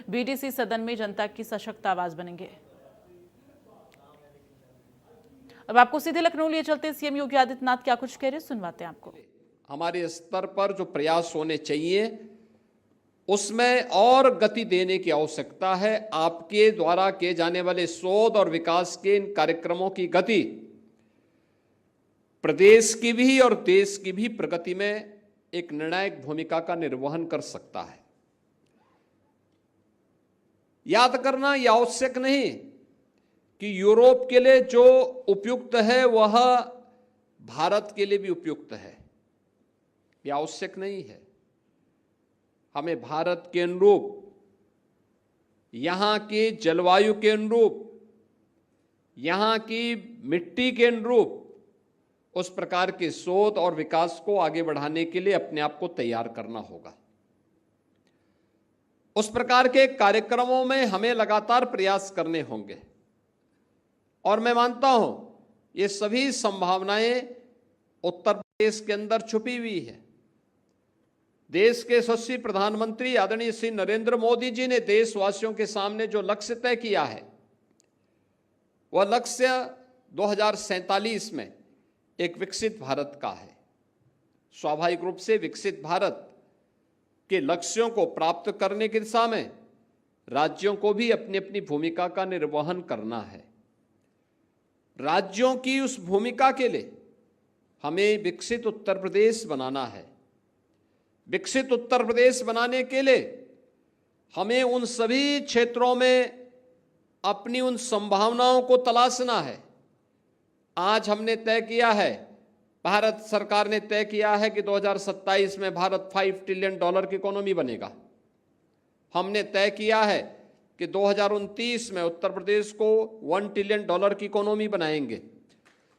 BDC सदन में जनता की सशक्त आवाज बनेंगे। अब आपको सीधे लखनऊ लिए चलते, सीएम योगी आदित्यनाथ क्या कुछ कह रहे हैं, सुनवाते हैं आपको। हमारे स्तर पर जो प्रयास होने चाहिए उसमें और गति देने की आवश्यकता है। आपके द्वारा किए जाने वाले शोध और विकास के इन कार्यक्रमों की गति प्रदेश की भी और देश की भी प्रगति में एक निर्णायक भूमिका का निर्वहन कर सकता है। याद करना यह आवश्यक नहीं कि यूरोप के लिए जो उपयुक्त है वह भारत के लिए भी उपयुक्त है, यह आवश्यक नहीं है। हमें भारत के अनुरूप, यहां की जलवायु के अनुरूप, यहां की मिट्टी के अनुरूप उस प्रकार के शोध और विकास को आगे बढ़ाने के लिए अपने आप को तैयार करना होगा। उस प्रकार के कार्यक्रमों में हमें लगातार प्रयास करने होंगे और मैं मानता हूं ये सभी संभावनाएं उत्तर प्रदेश के अंदर छुपी हुई है। देश के यशस्वी प्रधानमंत्री आदरणीय श्री नरेंद्र मोदी जी ने देशवासियों के सामने जो लक्ष्य तय किया है वह लक्ष्य 2047 में एक विकसित भारत का है। स्वाभाविक रूप से विकसित भारत के लक्ष्यों को प्राप्त करने की दिशा में राज्यों को भी अपनी अपनी भूमिका का निर्वहन करना है। राज्यों की उस भूमिका के लिए हमें विकसित उत्तर प्रदेश बनाना है। विकसित उत्तर प्रदेश बनाने के लिए हमें उन सभी क्षेत्रों में अपनी उन संभावनाओं को तलाशना है। आज हमने तय किया है, भारत सरकार ने तय किया है कि 2027 में भारत $5 ट्रिलियन की इकोनॉमी बनेगा। हमने तय किया है कि 2029 में उत्तर प्रदेश को $1 ट्रिलियन की इकोनॉमी बनाएंगे।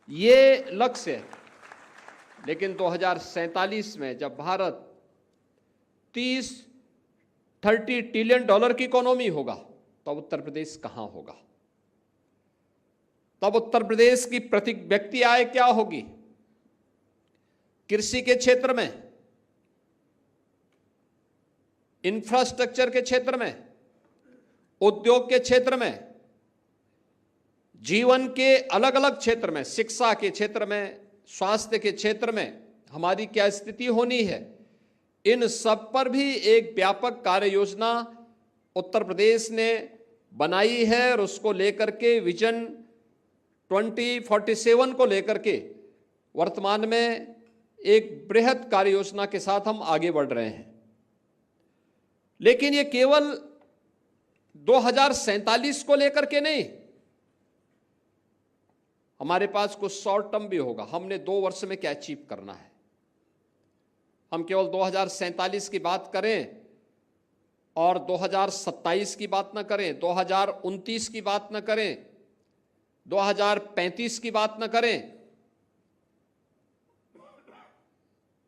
ये लक्ष्य है, लेकिन 2047 में जब भारत 30 ट्रिलियन की इकोनॉमी होगा तब उत्तर प्रदेश कहां होगा? तब उत्तर प्रदेश की प्रति व्यक्ति आय क्या होगी? कृषि के क्षेत्र में, इंफ्रास्ट्रक्चर के क्षेत्र में, उद्योग के क्षेत्र में, जीवन के अलग अलग क्षेत्र में, शिक्षा के क्षेत्र में, स्वास्थ्य के क्षेत्र में हमारी क्या स्थिति होनी है, इन सब पर भी एक व्यापक कार्य योजना उत्तर प्रदेश ने बनाई है और उसको लेकर के विजन 2047 को लेकर के वर्तमान में एक बृहद कार्य योजना के साथ हम आगे बढ़ रहे हैं। लेकिन ये केवल 2047 को लेकर के नहीं, हमारे पास कुछ शॉर्ट टर्म भी होगा। हमने 2 वर्ष में क्या अचीव करना है। हम केवल 2047 की बात करें और 2027 की बात न करें, 2029 की बात न करें, 2035 की बात न करें,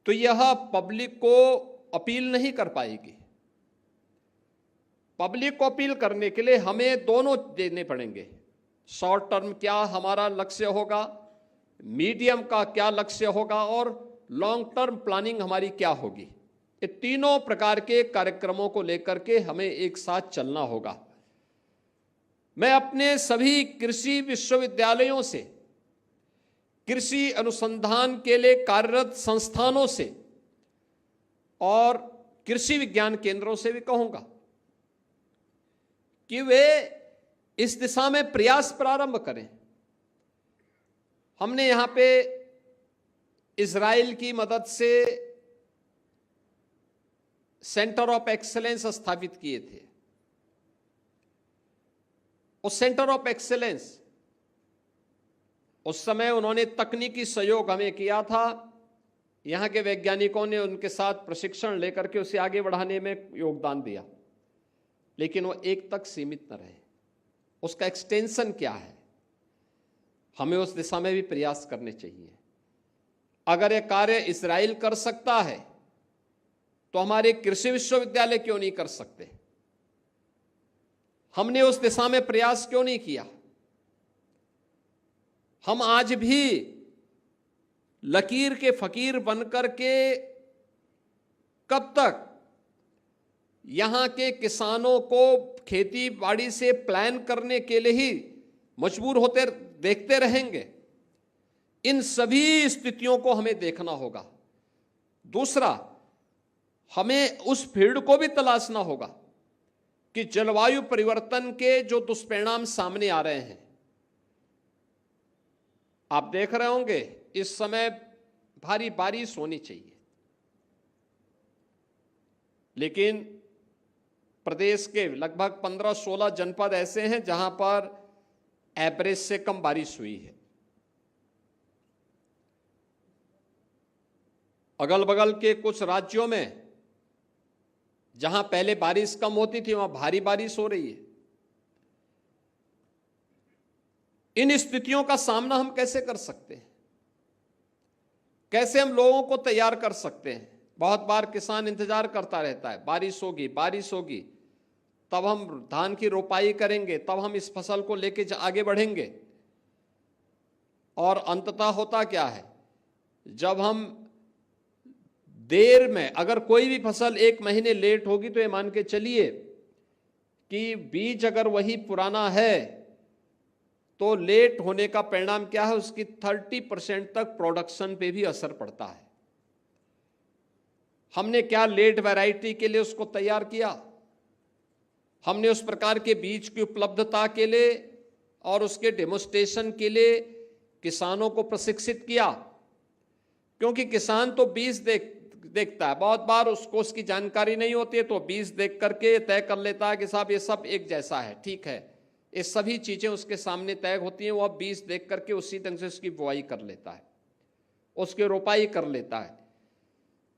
तो यह पब्लिक को अपील नहीं कर पाएगी। पब्लिक को अपील करने के लिए हमें दोनों देने पड़ेंगे। शॉर्ट टर्म क्या हमारा लक्ष्य होगा, मीडियम का क्या लक्ष्य होगा और लॉन्ग टर्म प्लानिंग हमारी क्या होगी। ये तीनों प्रकार के कार्यक्रमों को लेकर के हमें एक साथ चलना होगा। मैं अपने सभी कृषि विश्वविद्यालयों से, कृषि अनुसंधान के लिए कार्यरत संस्थानों से और कृषि विज्ञान केंद्रों से भी कहूंगा कि वे इस दिशा में प्रयास प्रारंभ करें। हमने यहां पे इजराइल की मदद से सेंटर ऑफ एक्सीलेंस स्थापित किए थे। उस सेंटर ऑफ एक्सीलेंस, उस समय उन्होंने तकनीकी सहयोग हमें किया था। यहां के वैज्ञानिकों ने उनके साथ प्रशिक्षण लेकर के उसे आगे बढ़ाने में योगदान दिया, लेकिन वो एक तक सीमित न रहे। उसका एक्सटेंशन क्या है, हमें उस दिशा में भी प्रयास करने चाहिए। अगर यह कार्य इजराइल कर सकता है तो हमारे कृषि विश्वविद्यालय क्यों नहीं कर सकते? हमने उस दिशा में प्रयास क्यों नहीं किया? हम आज भी लकीर के फकीर बनकर के कब तक यहाँ के किसानों को खेती बाड़ी से प्लान करने के लिए ही मजबूर होते देखते रहेंगे। इन सभी स्थितियों को हमें देखना होगा। दूसरा, हमें उस फील्ड को भी तलाशना होगा कि जलवायु परिवर्तन के जो दुष्परिणाम सामने आ रहे हैं। आप देख रहे होंगे इस समय भारी बारिश होनी चाहिए, लेकिन प्रदेश के लगभग 15-16 जनपद ऐसे हैं जहां पर एवरेज से कम बारिश हुई है। अगल बगल के कुछ राज्यों में जहां पहले बारिश कम होती थी वहां भारी बारिश हो रही है। इन स्थितियों का सामना हम कैसे कर सकते हैं? कैसे हम लोगों को तैयार कर सकते हैं? बहुत बार किसान इंतजार करता रहता है, बारिश होगी बारिश होगी, तब हम धान की रोपाई करेंगे, तब हम इस फसल को लेके आगे बढ़ेंगे। और अंततः होता क्या है, जब हम देर में, अगर कोई भी फसल 1 महीने लेट होगी तो ये मान के चलिए कि बीज अगर वही पुराना है तो लेट होने का परिणाम क्या है, उसकी 30% तक प्रोडक्शन पे भी असर पड़ता है। हमने क्या लेट वैरायटी के लिए उसको तैयार किया, हमने उस प्रकार के बीज की उपलब्धता के लिए और उसके डेमोन्स्ट्रेशन के लिए किसानों को प्रशिक्षित किया। क्योंकि किसान तो बीज देखता है, बहुत बार उसको उसकी जानकारी नहीं होती है, तो बीज देख करके तय कर लेता है कि साहब ये सब एक जैसा है, ठीक है, ये सभी चीजें उसके सामने तय होती हैं। वो बीज देख करके उसी ढंग से उसकी बुआई कर लेता है, उसकी रोपाई कर लेता है।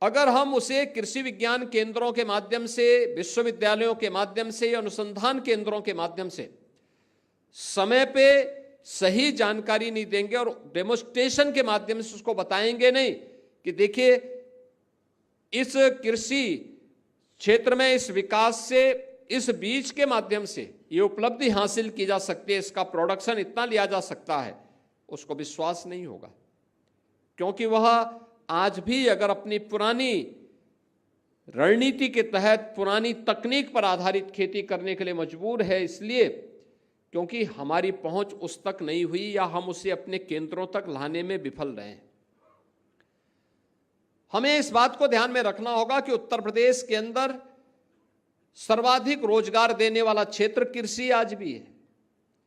अगर हम उसे कृषि विज्ञान केंद्रों के माध्यम से, विश्वविद्यालयों के माध्यम से, अनुसंधान केंद्रों के माध्यम से समय पे सही जानकारी नहीं देंगे और डेमोन्स्ट्रेशन के माध्यम से उसको बताएंगे नहीं कि देखिए इस कृषि क्षेत्र में इस विकास से, इस बीज के माध्यम से ये उपलब्धि हासिल की जा सकती है, इसका प्रोडक्शन इतना लिया जा सकता है, उसको विश्वास नहीं होगा। क्योंकि वह आज भी अगर अपनी पुरानी रणनीति के तहत पुरानी तकनीक पर आधारित खेती करने के लिए मजबूर है, इसलिए क्योंकि हमारी पहुंच उस तक नहीं हुई या हम उसे अपने केंद्रों तक लाने में विफल रहे हैं। हमें इस बात को ध्यान में रखना होगा कि उत्तर प्रदेश के अंदर सर्वाधिक रोजगार देने वाला क्षेत्र कृषि आज भी है।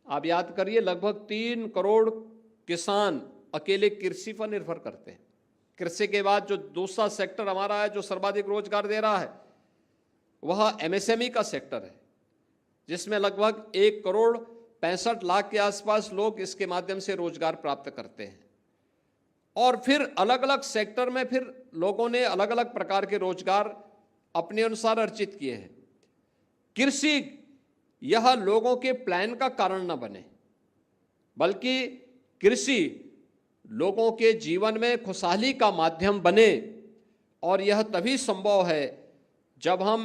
आप याद करिए, लगभग 3 करोड़ किसान अकेले कृषि पर निर्भर करते हैं। कृषि के बाद जो दूसरा सेक्टर हमारा है जो सर्वाधिक रोजगार दे रहा है वह एमएसएमई का सेक्टर है, जिसमें लगभग 1,65,00,000 के आसपास लोग इसके माध्यम से रोजगार प्राप्त करते हैं। और फिर अलग अलग सेक्टर में फिर लोगों ने अलग अलग प्रकार के रोजगार अपने अनुसार अर्जित किए हैं। कृषि यह लोगों के प्लान का कारण न बने, बल्कि कृषि लोगों के जीवन में खुशहाली का माध्यम बने। और यह तभी संभव है जब हम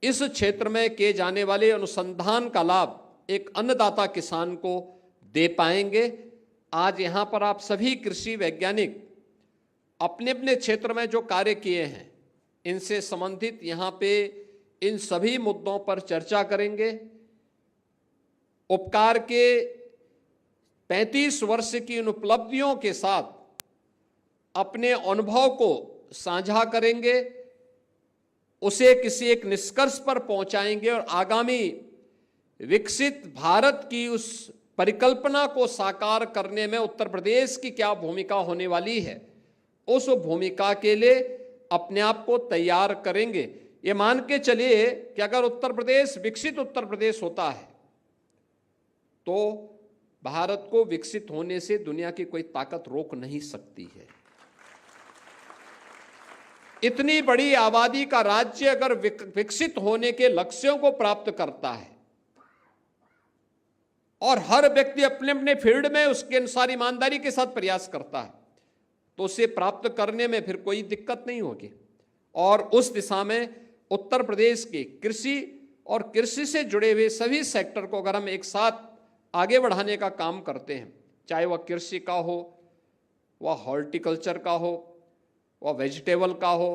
इस क्षेत्र में किए जाने वाले अनुसंधान का लाभ एक अन्नदाता किसान को दे पाएंगे। आज यहाँ पर आप सभी कृषि वैज्ञानिक अपने अपने क्षेत्र में जो कार्य किए हैं इनसे संबंधित यहाँ पे इन सभी मुद्दों पर चर्चा करेंगे। उपकार के 35 वर्ष की इन उपलब्धियों के साथ अपने अनुभव को साझा करेंगे, उसे किसी एक निष्कर्ष पर पहुंचाएंगे और आगामी विकसित भारत की उस परिकल्पना को साकार करने में उत्तर प्रदेश की क्या भूमिका होने वाली है, उस भूमिका के लिए अपने आप को तैयार करेंगे। ये मान के चलिए कि अगर उत्तर प्रदेश विकसित उत्तर प्रदेश होता है तो भारत को विकसित होने से दुनिया की कोई ताकत रोक नहीं सकती है। इतनी बड़ी आबादी का राज्य अगर विकसित होने के लक्ष्यों को प्राप्त करता है और हर व्यक्ति अपने अपने फील्ड में उसके अनुसार ईमानदारी के साथ प्रयास करता है तो उसे प्राप्त करने में फिर कोई दिक्कत नहीं होगी। और उस दिशा में उत्तर प्रदेश की कृषि और कृषि से जुड़े हुए सभी सेक्टर को अगर हम एक साथ आगे बढ़ाने का काम करते हैं, चाहे वह कृषि का हो, वह हॉर्टिकल्चर का हो, वह वेजिटेबल का हो,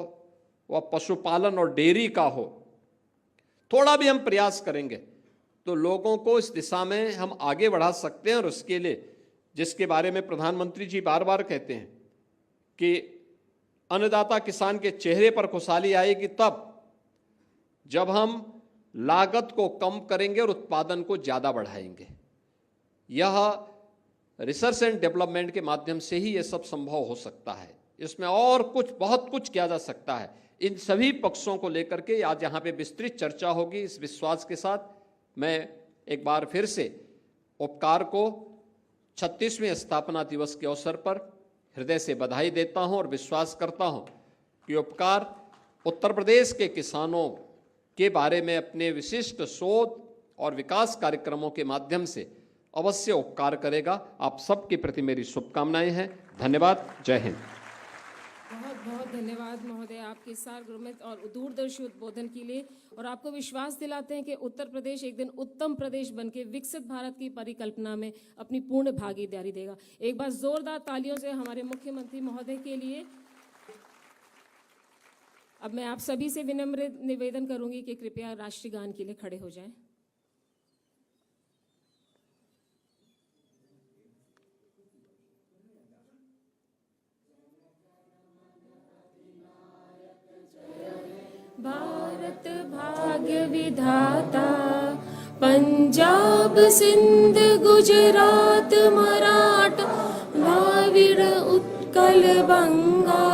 वह पशुपालन और डेयरी का हो, थोड़ा भी हम प्रयास करेंगे तो लोगों को इस दिशा में हम आगे बढ़ा सकते हैं। और उसके लिए जिसके बारे में प्रधानमंत्री जी बार बार कहते हैं कि अन्नदाता किसान के चेहरे पर खुशहाली आएगी तब जब हम लागत को कम करेंगे और उत्पादन को ज़्यादा बढ़ाएंगे। यह रिसर्च एंड डेवलपमेंट के माध्यम से ही यह सब संभव हो सकता है। इसमें और कुछ बहुत कुछ किया जा सकता है। इन सभी पक्षों को लेकर के आज यहाँ पे विस्तृत चर्चा होगी। इस विश्वास के साथ मैं एक बार फिर से उपकार को 36वें स्थापना दिवस के अवसर पर हृदय से बधाई देता हूं और विश्वास करता हूं कि उपकार उत्तर प्रदेश के किसानों के बारे में अपने विशिष्ट शोध और विकास कार्यक्रमों के माध्यम से अवश्य उपकार करेगा। आप सबके प्रति मेरी शुभकामनाएं हैं। धन्यवाद। जय हिंद। बहुत बहुत धन्यवाद महोदय आपके सार्वभौमिक और दूरदर्शी उद्बोधन के लिए। और आपको विश्वास दिलाते हैं कि उत्तर प्रदेश एक दिन उत्तम प्रदेश बनके विकसित भारत की परिकल्पना में अपनी पूर्ण भागीदारी देगा। एक बार जोरदार तालियों से हमारे मुख्यमंत्री महोदय के लिए। अब मैं आप सभी से विनम्र निवेदन करूंगी कि कृपया राष्ट्रीय गान के लिए खड़े हो जाएं। भारत भाग्य विधाता, पंजाब सिंध गुजरात मराठा द्राविड़ उत्कल बंगा,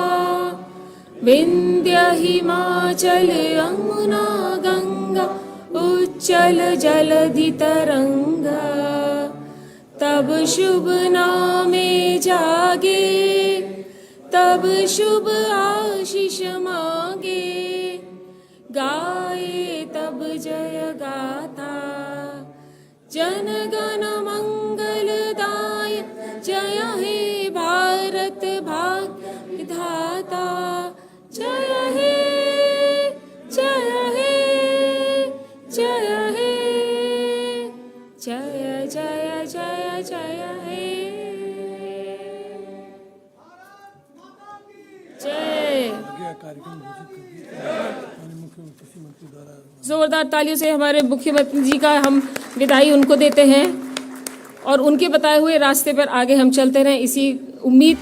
विंध्य हिमाचल यमुना गंगा उच्चल जलधि तरंगा। तब शुभ नामे जागे, तब शुभ आशीष मांगे, गाए तब जय गाथा। जन गण मंगलदाय, जय हे भारत भाग्य विधाता। जय हे, जय हे, जय हे, जय जय जय जय हे। जय। कार्यक्रम घोषित कर दिया कृषि मंत्री द्वारा। जोरदार तालियों से हमारे मुख्यमंत्री जी का हम विदाई उनको देते हैं और उनके बताए हुए रास्ते पर आगे हम चलते रहें, इसी उम्मीद